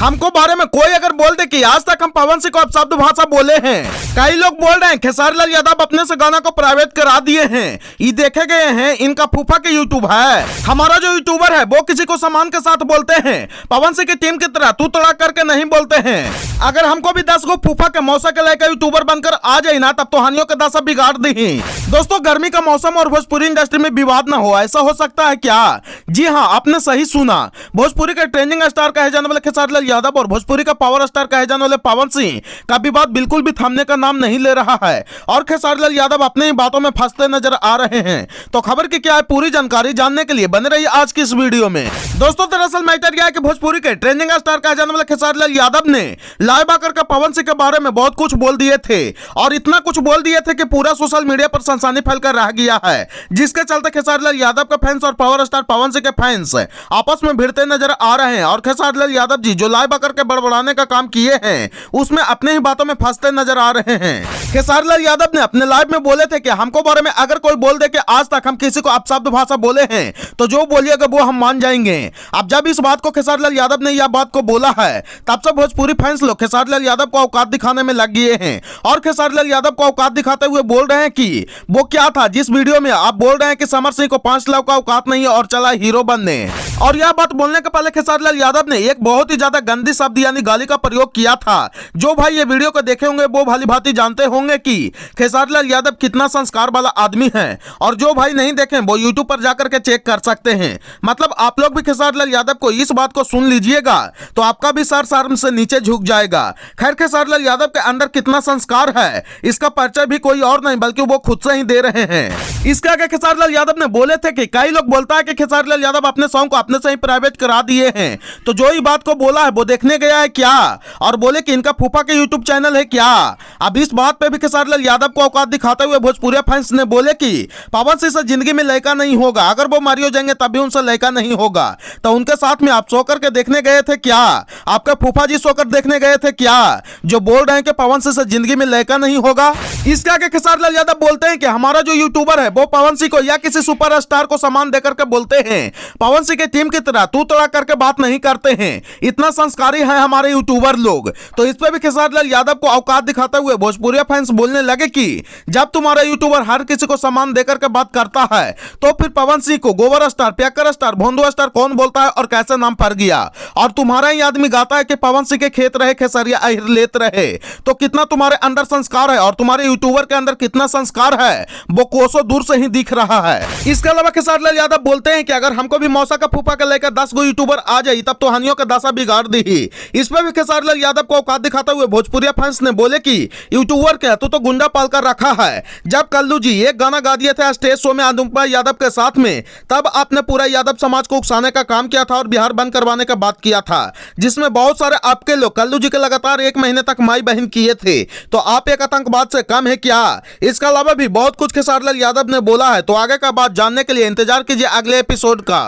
हमको बारे में कोई अगर बोल दे कि आज तक हम पवन सिंह को अपशब्द भाषा बोले हैं। कई लोग बोल रहे हैं खेसारी लाल यादव अपने से गाना को प्राइवेट करा दिए हैं। ये देखे गए हैं इनका फूफा के यूट्यूब है। हमारा जो यूट्यूबर है वो किसी को सम्मान के साथ बोलते हैं, पवन सिंह की टीम की तरह तू तड़ा करके नहीं बोलते हैं। अगर हमको भी 10 गो फूफा के मौसा के लेकर यूट्यूबर बनकर आ जाए ना, तब तो हानियों के दशा बिगाड़ दी। दोस्तों, गर्मी का मौसम और भोजपुरी इंडस्ट्री में विवाद न हो, ऐसा हो सकता है क्या? जी हाँ, आपने सही सुना। भोजपुरी के ट्रेंडिंग स्टार कहे जाने वाले खेसारी लाल यादव और भोजपुरी का पावर स्टार कहे जाने वाले पवन सिंह का विवाद बिल्कुल भी थमने का नाम नहीं ले रहा है और खेसारी लाल यादव अपने ही बातों में फंसते नजर आ रहे हैं। तो खबर की क्या है, पूरी जानकारी जानने के लिए बने रहिए आज की इस वीडियो में। दोस्तों, दरअसल मैटर यह है कि भोजपुरी के ट्रेंडिंग स्टार कहे जाने वाले खेसारी लाल यादव ने लाइव आकर के पवन सिंह के बारे में बहुत कुछ बोल दिए थे और इतना कुछ बोल दिए थे कि पूरा सोशल मीडिया पर सनसनी फैलकर रह गया है, जिसके चलते खेसारी लाल यादव के फैंस और पावर स्टार पवन सिंह के फैंस आपस में भिड़ते नजर आ रहे हैं और खेसारी लाल यादव जी जो लाइव आकर के बड़बड़ाने का काम किए हैं उसमें अपने ही बातों में फंसते नजर आ रहे हैं। खेसारी लाल यादव ने अपने लाइव में बोले थे कि हमको बारे में अगर कोई बोल दे कि आज तक हम किसी को अपशब्द भाषा बोले हैं तो जो बोलिएगा वो हम मान जाएंगे। अब जब इस बात को खेसारी लाल यादव ने यह बात को बोला है, तब से भोजपुरी फैंस लोग खेसारी लाल यादव को औकात दिखाने में लग गए हैं और खेसारी लाल यादव को औकात दिखाते हुए बोल रहे हैं कि वो क्या था जिस वीडियो में आप बोल रहे हैं कि समर सिंह को 5 लाख का औकात नहीं है और चला हीरो बनने। और यह बात बोलने के पहले खेसारी लाल यादव ने एक बहुत ही ज्यादा गंदी शब्द यानी गाली का प्रयोग किया था। जो भाई ये वीडियो को देखे होंगे वो भली भांति जानते होंगे कि खेसारी लाल यादव कितना संस्कार वाला आदमी है और जो भाई नहीं देखे वो यूट्यूब पर जाकर के चेक कर सकते हैं। मतलब आप लोग भी खेसारी लाल यादव को इस बात को सुन लीजिएगा तो आपका भी सर शर्म से नीचे झुक जाएगा। खैर, खेसारी लाल यादव के अंदर कितना संस्कार है इसका परिचय भी कोई और नहीं बल्कि वो खुद से ही दे रहे हैं। इसके आगे खेसारी लाल यादव ने बोले थे कि कई लोग बोलता है कि खेसारी लाल यादव अपने सॉन्ग को अपने से ही प्राइवेट करा दिए हैं, तो जो ही बात को बोला है वो देखने गया है क्या और बोले कि इनका फूफा के यूट्यूब चैनल है क्या। अब इस बात पे भी खेसारी लाल यादव को औकात दिखाते हुए भोजपुरी फैंस ने बोले कि पवन सिंह से जिंदगी में लड़का नहीं होगा, अगर वो मारियो जाएंगे तब भी उनसे लड़का नहीं होगा। तो उनके साथ में आप सोकर के देखने गए थे क्या? आपके फूफा जी सोकर देखने गए थे क्या जो बोल रहे हैं कि पवन सिंह से जिंदगी में लड़का नहीं होगा? इसके आगे खेसारी लाल यादव बोलते हैं कि हमारा जो यूट्यूबर है वो पवन सिंह को या किसी सुपर स्टार को सम्मान देकर के बोलते हैं, पवन सिंह की टीम की तरह तू तड़ा करके बात नहीं करते हैं। इतना संस्कारी है हमारे यूट्यूबर लोग। तो इस पे भी खेसारी लाल यादव को औकात दिखाते हुए भोजपुरी फैंस बोलने लगे कि जब तुम्हारा यूट्यूबर हर किसी को सम्मान देकर के बात करता है तो फिर पवन सिंह को गोबर स्टार, प्याकर स्टार, भोंदू स्टार कौन बोलता है और कैसे नाम फर गया? और तुम्हारा ही आदमी गाता है कि पवन सिंह के खेत रहे खेसरिया अहिर लेत रहे। तो कितना तुम्हारे अंदर संस्कार है और तुम्हारे यूट्यूबर के अंदर कितना संस्कार है वो कोसों दूर से ही दिख रहा है। इसके अलावा खेसारी लाल यादव बोलते हैं कि अगर हमको भी मौसा का फूफा के लेकर 10 गो यूट्यूबर आ जाए तब तो हानियों का दशा बिगाड़ दी। इस पर भी खेसारी लाल यादव को औकात दिखाते हुए भोजपुरी फैंस ने बोले कि यूट्यूबर क्या तो गुंडा पाल कर रखा है। जब कल्लू जी एक गाना गा दिए थे स्टेज शो में अनुपमा यादव के साथ में, तब आपने पूरा यादव समाज को उकसाने का काम किया था और बिहार बंद करवाने का बात किया था, जिसमें बहुत सारे आपके लोग कल्लू जी के लगातार 1 महीने तक माई बहन किए थे। तो आप एक आतंकवाद से कम है क्या? इसके अलावा भी बहुत कुछ खेसारी लाल यादव ने बोला है। तो आगे का बात जानने के लिए इंतजार कीजिए अगले एपिसोड का।